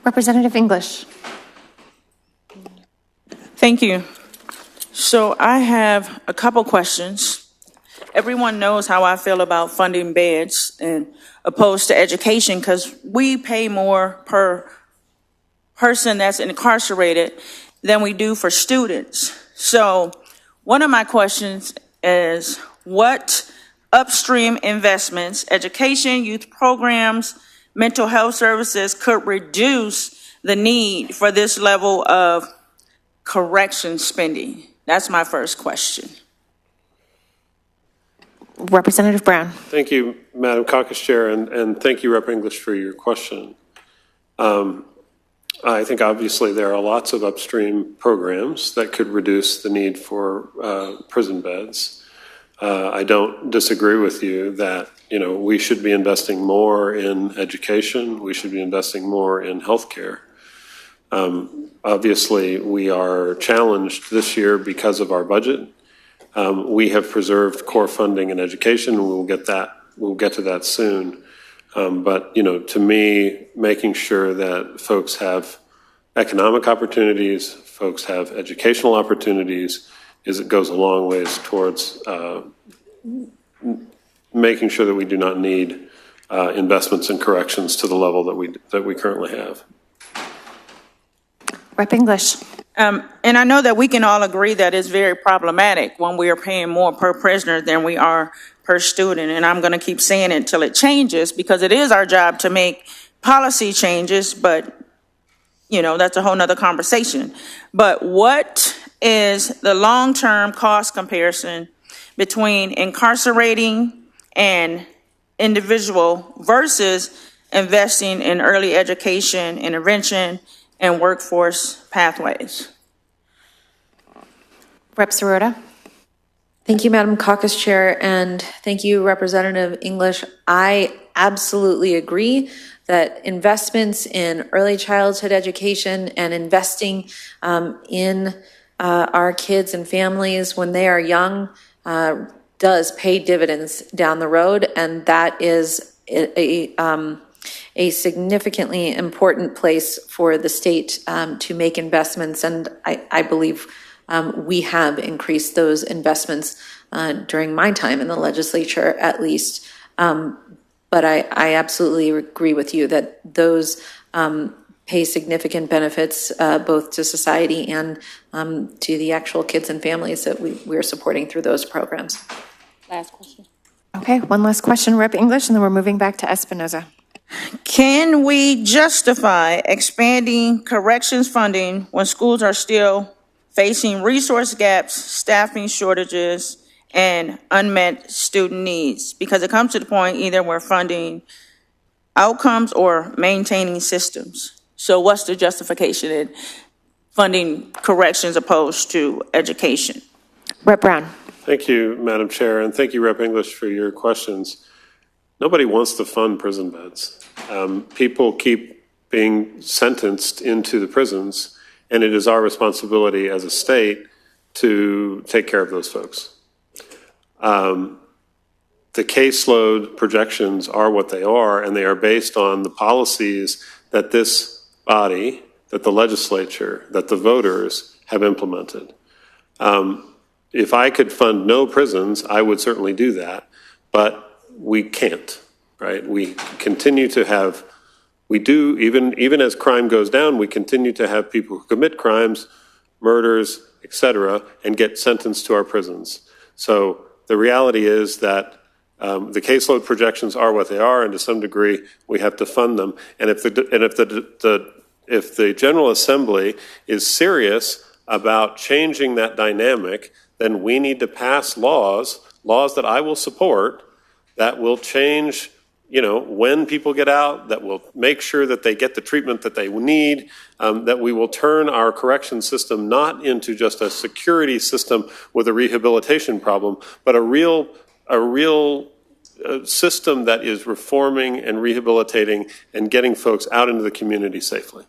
Representative English. Thank you. So I have a couple questions. Everyone knows how I feel about funding beds and opposed to education because we pay more per person that's incarcerated than we do for students. So one of my questions is what upstream investments, education, youth programs, mental health services could reduce the need for this level of correction spending? That's my first question. Representative Brown. Thank you, Madam Caucus Chair, and thank you, Rep. English, for your question. I think obviously there are lots of upstream programs that could reduce the need for prison beds. I don't disagree with you that we should be investing more in education. We should be investing more in healthcare. Obviously, we are challenged this year because of our budget. We have preserved core funding in education, and we'll get to that soon. But to me, making sure that folks have economic opportunities, folks have educational opportunities, it goes a long ways towards making sure that we do not need investments in corrections to the level that we currently have. Rep. English. And I know that we can all agree that it's very problematic when we are paying more per prisoner than we are per student. And I'm going to keep saying it until it changes because it is our job to make policy changes, but that's a whole nother conversation. But what is the long-term cost comparison between incarcerating an individual versus investing in early education, intervention, and workforce pathways? Rep. Sirota. Thank you, Madam Caucus Chair, and thank you, Representative English. I absolutely agree that investments in early childhood education and investing in our kids and families when they are young does pay dividends down the road, and that is a significantly important place for the state to make investments, and I believe we have increased those investments during my time in the legislature, at least. But I absolutely agree with you that those pay significant benefits both to society and to the actual kids and families that we're supporting through those programs. Last question. Okay, one last question, Rep. English, and then we're moving back to Espinoza. Can we justify expanding corrections funding when schools are still facing resource gaps, staffing shortages, and unmet student needs? Because it comes to the point either we're funding outcomes or maintaining systems. So what's the justification in funding corrections opposed to education? Rep. Brown. Thank you, Madam Chair, and thank you, Rep. English, for your questions. Nobody wants to fund prison beds. People keep being sentenced into the prisons, and it is our responsibility as a state to take care of those folks. The caseload projections are what they are, and they are based on the policies that this body, that the legislature, that the voters have implemented. If I could fund no prisons, I would certainly do that, but we can't, right? We continue to have, even as crime goes down, we continue to have people who commit crimes, murders, etc., and get sentenced to our prisons. So the reality is that the caseload projections are what they are, and to some degree, we have to fund them. And if the General Assembly is serious about changing that dynamic, then we need to pass laws that I will support, that will change, when people get out, that will make sure that they get the treatment that they need, that we will turn our correction system not into just a security system with a rehabilitation problem, but a real system that is reforming and rehabilitating and getting folks out into the community safely.